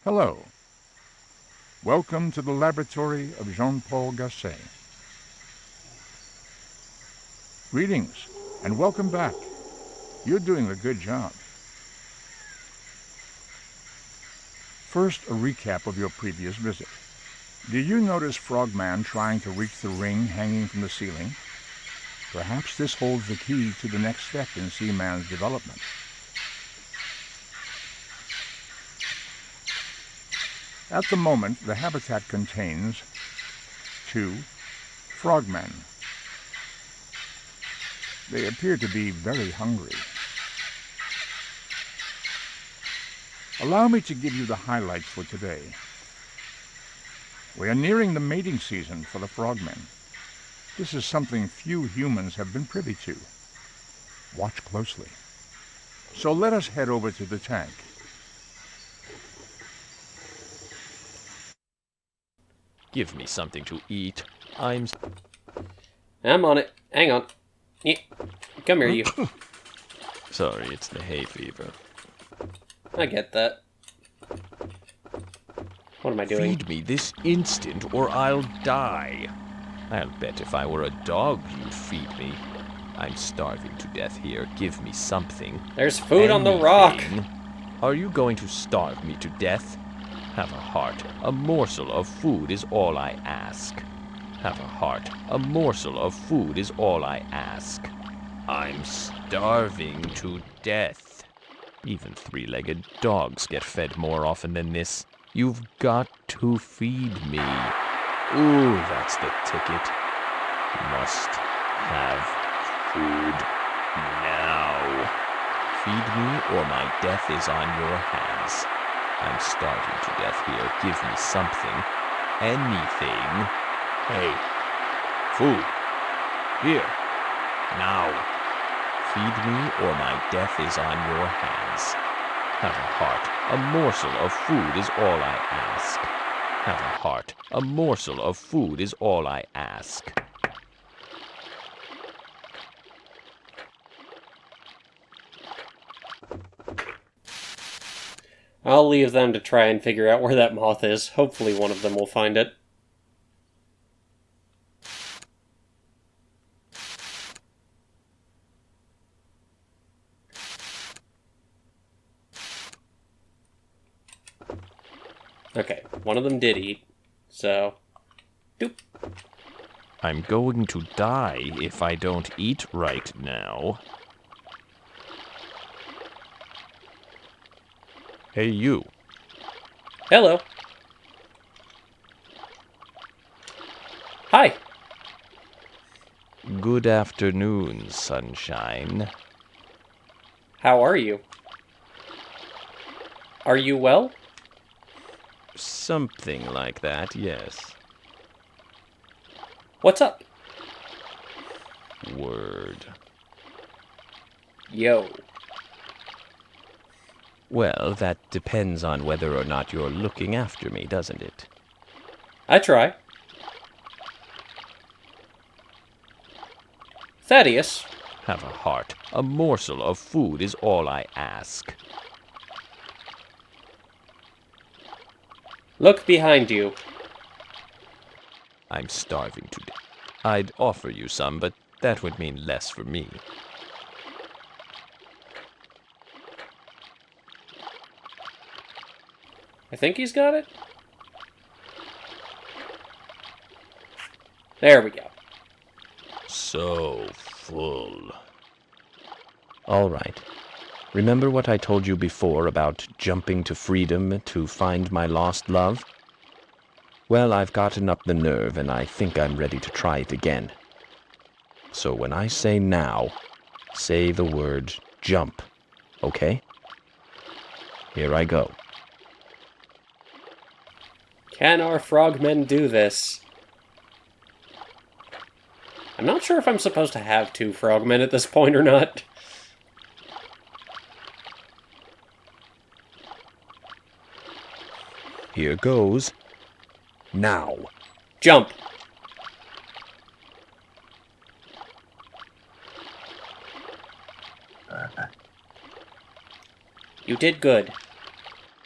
Hello. Welcome to the laboratory of Jean-Paul Gasset. Greetings, and welcome back. You're doing a good job. First, a recap of your previous visit. Did you notice Frogman trying to reach the ring hanging from the ceiling? Perhaps this holds the key to the next step in Seaman's development. At the moment, the habitat contains 2 frogmen. They appear to be very hungry. Allow me to give you the highlights for today. We are nearing the mating season for the frogmen. This is something few humans have been privy to. Watch closely. So let us head over to the tank. Give me something to eat. I'm on it. Hang on. Yeah. Come here, you. sorry, it's the hay fever. I get that. What am I doing? Feed me this instant or I'll die. I'll bet if I were a dog you'd feed me. I'm starving to death here. Give me something. There's food on the rock. Are you going to starve me to death? Have a heart. A morsel of food is all I ask. Have a heart. A morsel of food is all I ask. I'm starving to death. Even 3-legged dogs get fed more often than this. You've got to feed me. Ooh, that's the ticket. Must have food now. Feed me or my death is on your hands. I'm starving to death here. Give me something. Anything. Hey. Food. Here. Now. Feed me or my death is on your hands. Have a heart. A morsel of food is all I ask. Have a heart. A morsel of food is all I ask. I'll leave them to try and figure out where that moth is. Hopefully one of them will find it. Okay, one of them did eat, so... Doop. I'm going to die if I don't eat right now. Hey, you. Hello. Hi. Good afternoon, sunshine. How are you? Are you well? Something like that, yes. What's up? Word. Yo. Well, that depends on whether or not you're looking after me, doesn't it? I try. Thaddeus. Have a heart. A morsel of food is all I ask. Look behind you. I'm starving to death. I'd offer you some, but that would mean less for me. I think he's got it. There we go. So full. All right. Remember what I told you before about jumping to freedom to find my lost love? Well, I've gotten up the nerve, and I think I'm ready to try it again. So when I say now, say the word jump, okay? Here I go. Can our frogmen do this? I'm not sure if I'm supposed to have 2 frogmen at this point or not. Here goes. Now. Jump. You did good.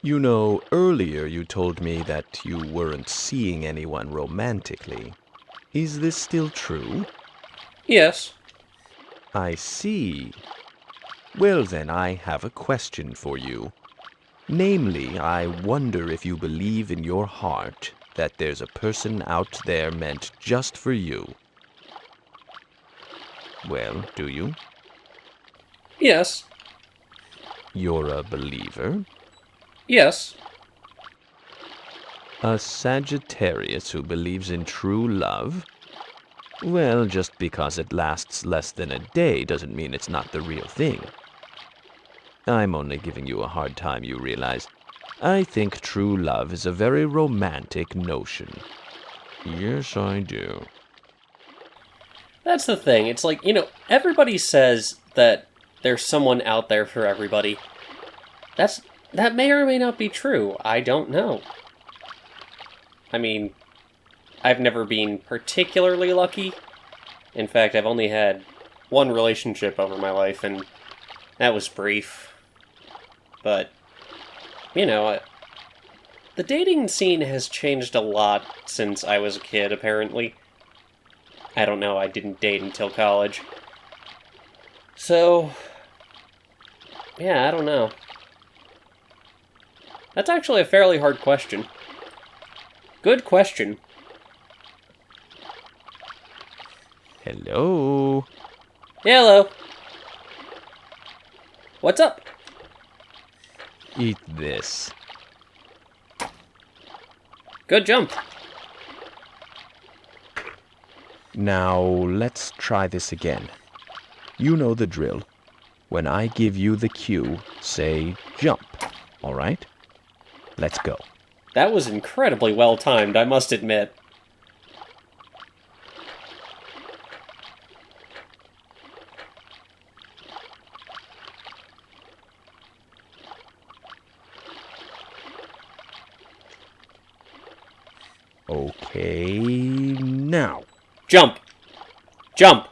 You know, earlier you told me that you weren't seeing anyone romantically. Is this still true? Yes. I see. Well then, I have a question for you. Namely, I wonder if you believe in your heart that there's a person out there meant just for you. Well, do you? Yes. You're a believer? Yes. A Sagittarius who believes in true love? Well, just because it lasts less than a day doesn't mean it's not the real thing. I'm only giving you a hard time, you realize. I think true love is a very romantic notion. Yes, I do. That's the thing. It's like, everybody says that there's someone out there for everybody. That may or may not be true. I don't know. I mean, I've never been particularly lucky. In fact, I've only had one relationship over my life, and that was brief. But, the dating scene has changed a lot since I was a kid, apparently. I don't know, I didn't date until college. So, yeah, I don't know. That's actually a fairly hard question. Good question. Hello? Hello. What's up? Eat this. Good jump. Now, let's try this again. You know the drill. When I give you the cue, say jump, all right? Let's go. That was incredibly well timed, I must admit. Okay, now. Jump! Jump!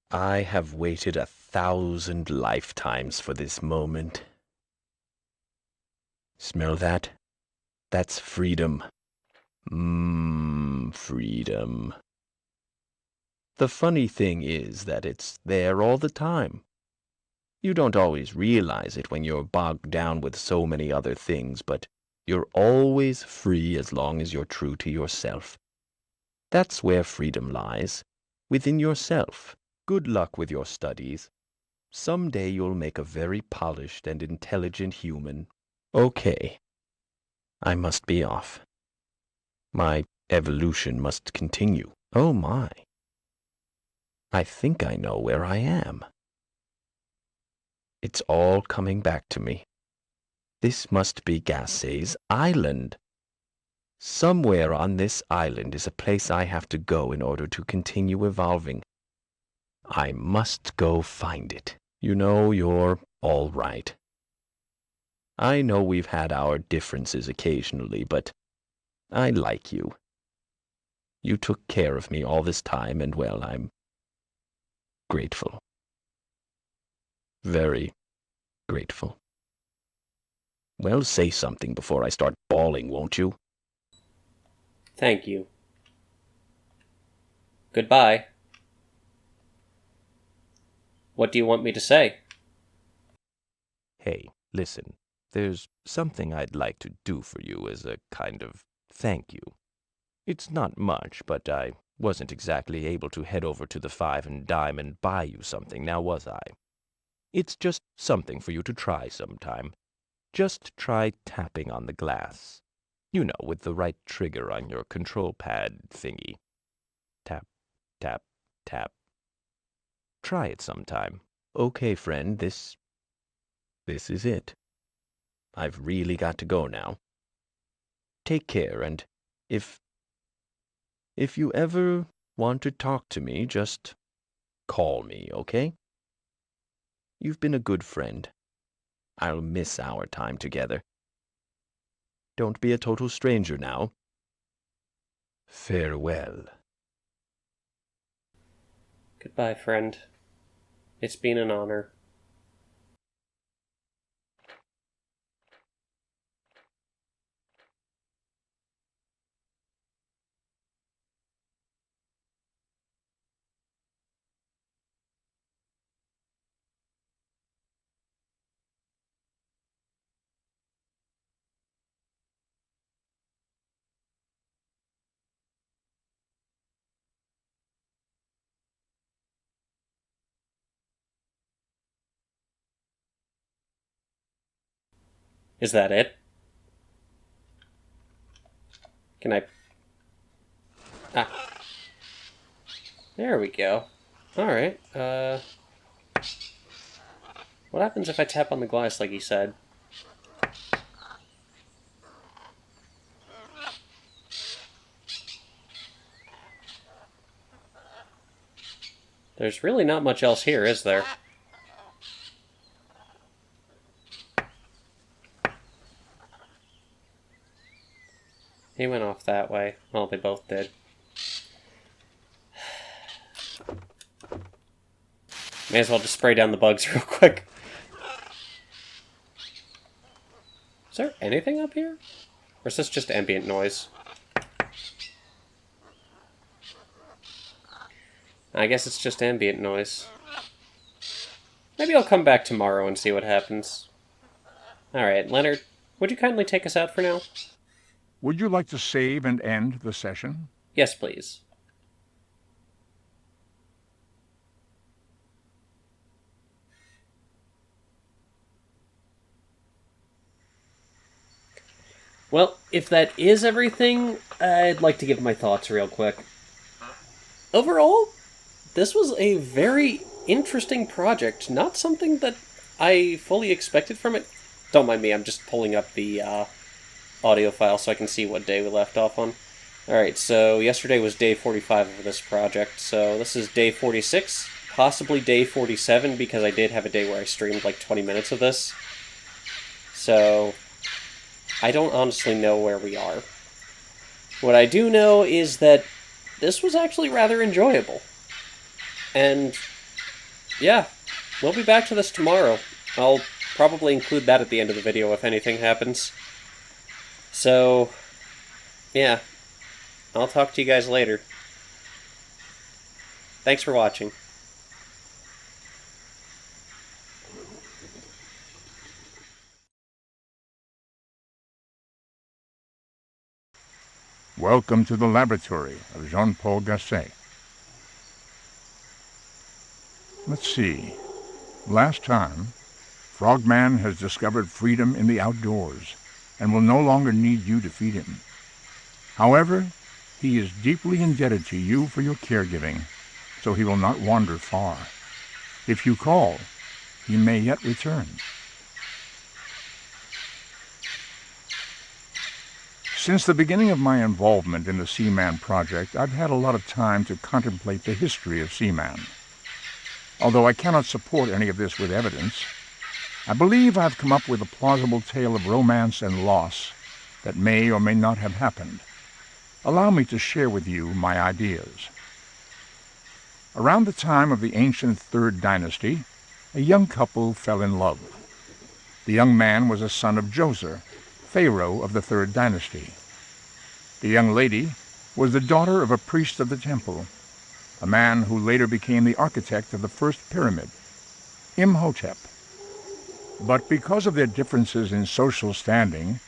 I have waited 1,000 lifetimes for this moment. Smell that? That's freedom. Freedom. The funny thing is that it's there all the time. You don't always realize it when you're bogged down with so many other things, but you're always free as long as you're true to yourself. That's where freedom lies, within yourself. Good luck with your studies. Someday you'll make a very polished and intelligent human. Okay, I must be off. My evolution must continue. Oh my. I think I know where I am. It's all coming back to me. This must be Gassay's island. Somewhere on this island is a place I have to go in order to continue evolving. I must go find it. You know, you're all right. I know we've had our differences occasionally, but I like you. You took care of me all this time, and well, I'm grateful. Very grateful. Well, say something before I start bawling, won't you? Thank you. Goodbye. What do you want me to say? Hey, listen, there's something I'd like to do for you as a kind of thank you. It's not much, but I wasn't exactly able to head over to the Five and Dime and buy you something, now was I? It's just something for you to try sometime. Just try tapping on the glass. You know, with the right trigger on your control pad thingy. Tap, tap, tap. Try it sometime. Okay, friend, this is it. I've really got to go now. Take care, and if you ever want to talk to me, just call me, okay? You've been a good friend. I'll miss our time together. Don't be a total stranger now. Farewell. Goodbye, friend. It's been an honor. Is that it? Can I... Ah. There we go. Alright, what happens if I tap on the glass like he said? There's really not much else here, is there? He went off that way. Well, they both did. May as well just spray down the bugs real quick. Is there anything up here? Or is this just ambient noise? I guess it's just ambient noise. Maybe I'll come back tomorrow and see what happens. Alright, Leonard, would you kindly take us out for now? Would you like to save and end the session? Yes, please. Well, if that is everything, I'd like to give my thoughts real quick. Overall, this was a very interesting project. Not something that I fully expected from it. Don't mind me, I'm just pulling up the audio file so I can see what day we left off on. Alright, so yesterday was day 45 of this project, so this is day 46, possibly day 47, because I did have a day where I streamed like 20 minutes of this. So I don't honestly know where we are. What I do know is that this was actually rather enjoyable. And yeah, we'll be back to this tomorrow. I'll probably include that at the end of the video if anything happens. So, yeah, I'll talk to you guys later. Thanks for watching. Welcome to the laboratory of Jean-Paul Gasset. Let's see. Last time, Frogman has discovered freedom in the outdoors and will no longer need you to feed him. However, he is deeply indebted to you for your caregiving, so he will not wander far. If you call, he may yet return. Since the beginning of my involvement in the Seaman project, I've had a lot of time to contemplate the history of Seaman. Although I cannot support any of this with evidence, I believe I've come up with a plausible tale of romance and loss that may or may not have happened. Allow me to share with you my ideas. Around the time of the ancient Third Dynasty, a young couple fell in love. The young man was a son of Djoser, pharaoh of the Third Dynasty. The young lady was the daughter of a priest of the temple, a man who later became the architect of the first pyramid, Imhotep. But because of their differences in social standing,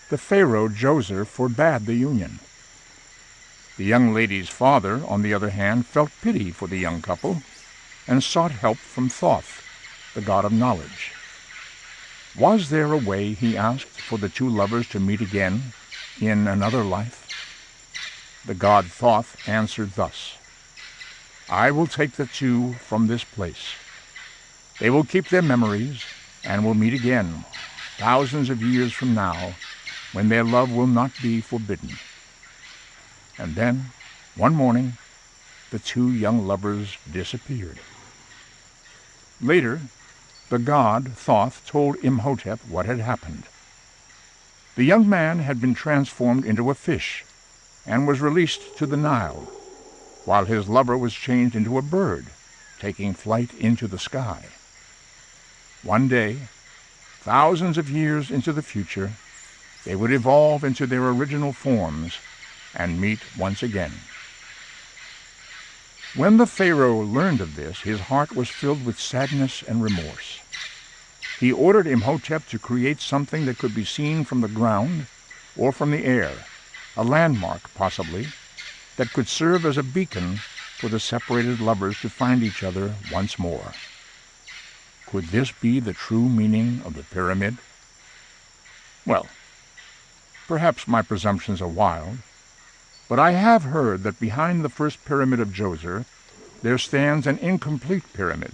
the pharaoh Djoser forbade the union. The young lady's father, on the other hand, felt pity for the young couple and sought help from Thoth, the god of knowledge. Was there a way, he asked, for the two lovers to meet again in another life? The god Thoth answered thus, "I will take the two from this place. They will keep their memories and will meet again, thousands of years from now, when their love will not be forbidden. And then, one morning, the two young lovers disappeared. Later, the god Thoth told Imhotep what had happened. The young man had been transformed into a fish and was released to the Nile, while his lover was changed into a bird, taking flight into the sky. One day, thousands of years into the future, they would evolve into their original forms and meet once again. When the Pharaoh learned of this, his heart was filled with sadness and remorse. He ordered Imhotep to create something that could be seen from the ground or from the air, a landmark, possibly, that could serve as a beacon for the separated lovers to find each other once more. Could this be the true meaning of the pyramid? Well, perhaps my presumptions are wild, but I have heard that behind the first pyramid of Djoser there stands an incomplete pyramid.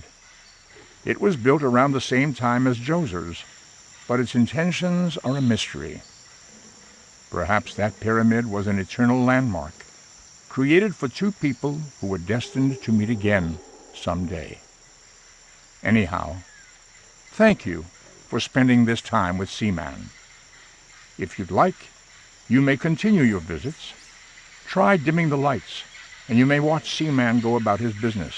It was built around the same time as Djoser's, but its intentions are a mystery. Perhaps that pyramid was an eternal landmark, created for two people who were destined to meet again someday. Anyhow, thank you for spending this time with Seaman. If you'd like, you may continue your visits. Try dimming the lights, and you may watch Seaman go about his business.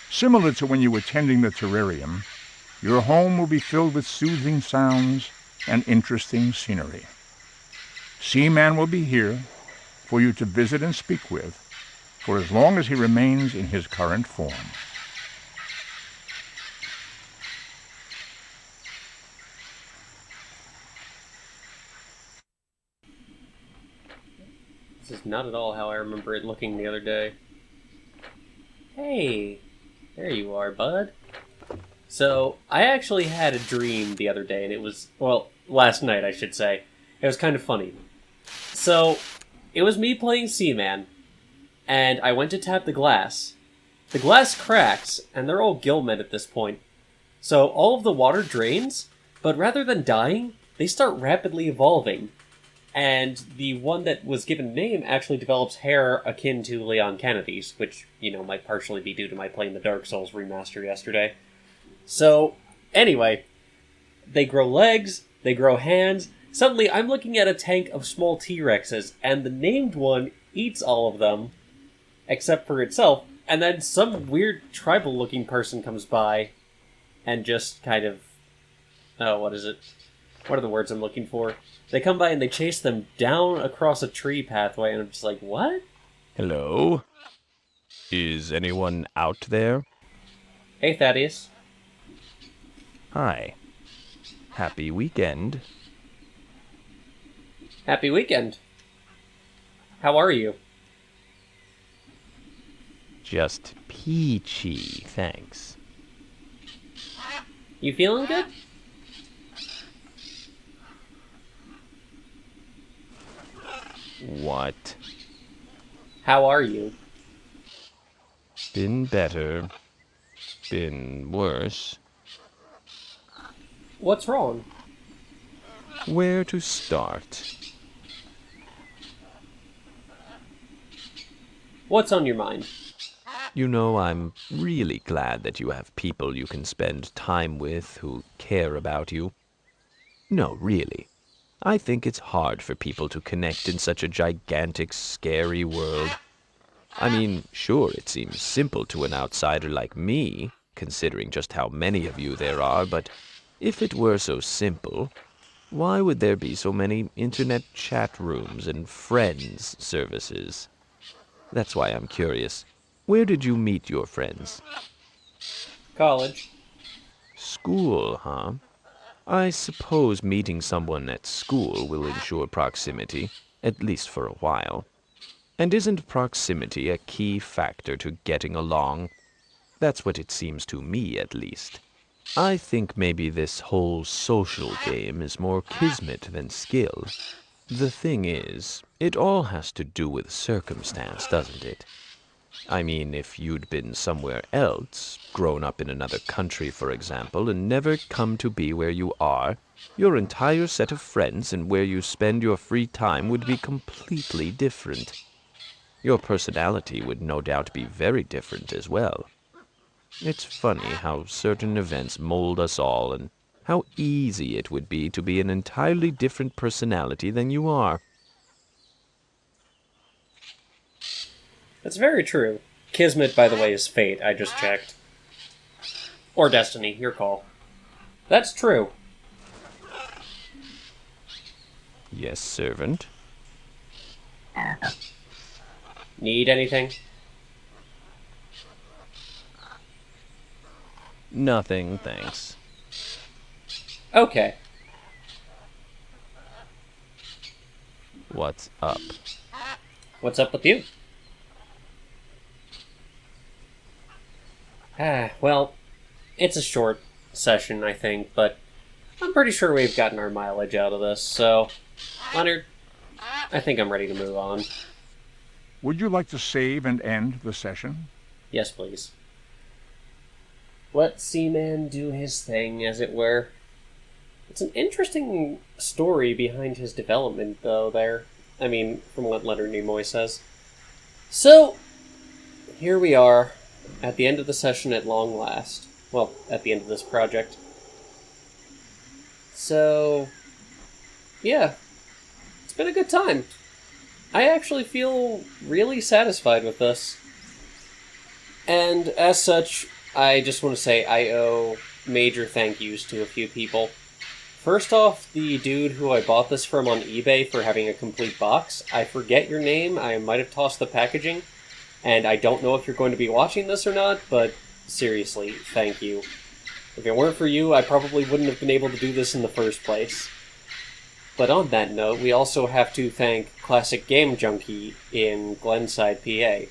Similar to when you were tending the terrarium, your home will be filled with soothing sounds and interesting scenery. Seaman will be here for you to visit and speak with for as long as he remains in his current form. This is not at all how I remember it looking the other day. Hey, there you are, bud. So, I actually had a dream the other day, and it was, well, last night, I should say. It was kind of funny. So, it was me playing Seaman, and I went to tap the glass. The glass cracks, and they're all gillmen at this point. So, all of the water drains, but rather than dying, they start rapidly evolving. And the one that was given a name actually develops hair akin to Leon Kennedy's, which, might partially be due to my playing the Dark Souls remaster yesterday. So, anyway, they grow legs, they grow hands. Suddenly, I'm looking at a tank of small T-Rexes, and the named one eats all of them, except for itself, and then some weird tribal-looking person comes by and just kind of... Oh, what is it? What are the words I'm looking for? They come by and they chase them down across a tree pathway, and I'm just like, what? Hello? Is anyone out there? Hey, Thaddeus. Hi. Happy weekend. Happy weekend. How are you? Just peachy, thanks. You feeling good? What? How are you? Been better. Been worse. What's wrong? Where to start? What's on your mind? I'm really glad that you have people you can spend time with who care about you. No, really. I think it's hard for people to connect in such a gigantic, scary world. I mean, sure, it seems simple to an outsider like me, considering just how many of you there are, but if it were so simple, why would there be so many internet chat rooms and friends services? That's why I'm curious. Where did you meet your friends? College. School, huh? I suppose meeting someone at school will ensure proximity, at least for a while. And isn't proximity a key factor to getting along? That's what it seems to me, at least. I think maybe this whole social game is more kismet than skill. The thing is, it all has to do with circumstance, doesn't it? I mean, if you'd been somewhere else, grown up in another country, for example, and never come to be where you are, your entire set of friends and where you spend your free time would be completely different. Your personality would no doubt be very different as well. It's funny how certain events mold us all, and how easy it would be to be an entirely different personality than you are. That's very true. Kismet, by the way, is fate, I just checked. Or destiny, your call. That's true. Yes, servant. Need anything? Nothing, thanks. Okay. What's up? What's up with you? Well, it's a short session, I think, but I'm pretty sure we've gotten our mileage out of this, so, Leonard, I think I'm ready to move on. Would you like to save and end the session? Yes, please. Let Seaman do his thing, as it were. It's an interesting story behind his development, though, there. I mean, from what Leonard Nimoy says. So, here we are, at the end of the session at long last. Well, at the end of this project. So, yeah. It's been a good time. I actually feel really satisfied with this. And as such, I just want to say I owe major thank yous to a few people. First off, the dude who I bought this from on eBay for having a complete box. I forget your name, I might have tossed the packaging, and I don't know if you're going to be watching this or not, but seriously, thank you. If it weren't for you, I probably wouldn't have been able to do this in the first place. But on that note, we also have to thank Classic Game Junkie in Glenside, PA.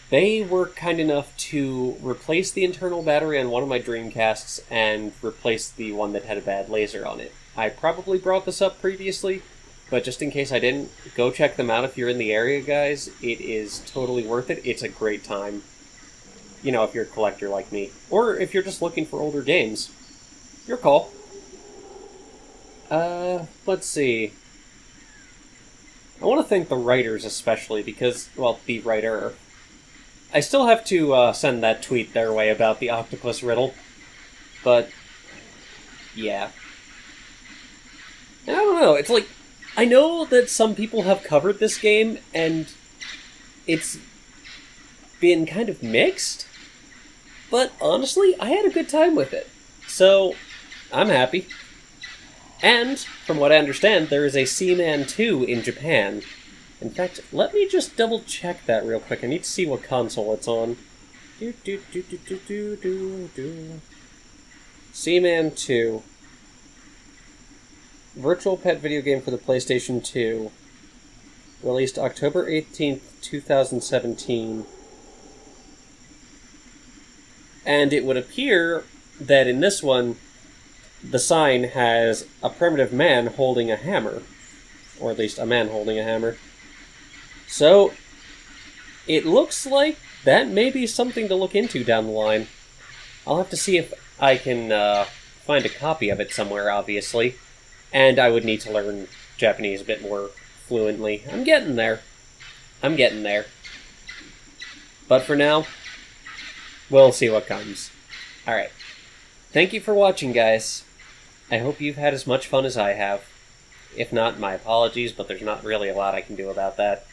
They were kind enough to replace the internal battery on one of my Dreamcasts and replace the one that had a bad laser on it. I probably brought this up previously, but just in case I didn't, go check them out if you're in the area, guys. It is totally worth it. It's a great time. You know, if you're a collector like me. Or if you're just looking for older games. Your call. Let's see. I want to thank the writers especially because, well, the writer. I still have to send that tweet their way about the octopus riddle. But, yeah. And I don't know, it's like, I know that some people have covered this game, and it's been kind of mixed, but honestly, I had a good time with it. So, I'm happy. And, from what I understand, there is a Seaman 2 in Japan. In fact, let me just double check that real quick. I need to see what console it's on. Seaman 2. Virtual pet video game for the PlayStation 2. Released October 18th, 2017. And it would appear that in this one, the sign has a primitive man holding a hammer. Or at least a man holding a hammer. So, it looks like that may be something to look into down the line. I'll have to see if I can find a copy of it somewhere, obviously. And I would need to learn Japanese a bit more fluently. I'm getting there. But for now, we'll see what comes. Alright. Thank you for watching, guys. I hope you've had as much fun as I have. If not, my apologies, but there's not really a lot I can do about that.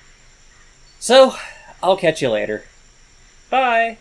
So, I'll catch you later. Bye!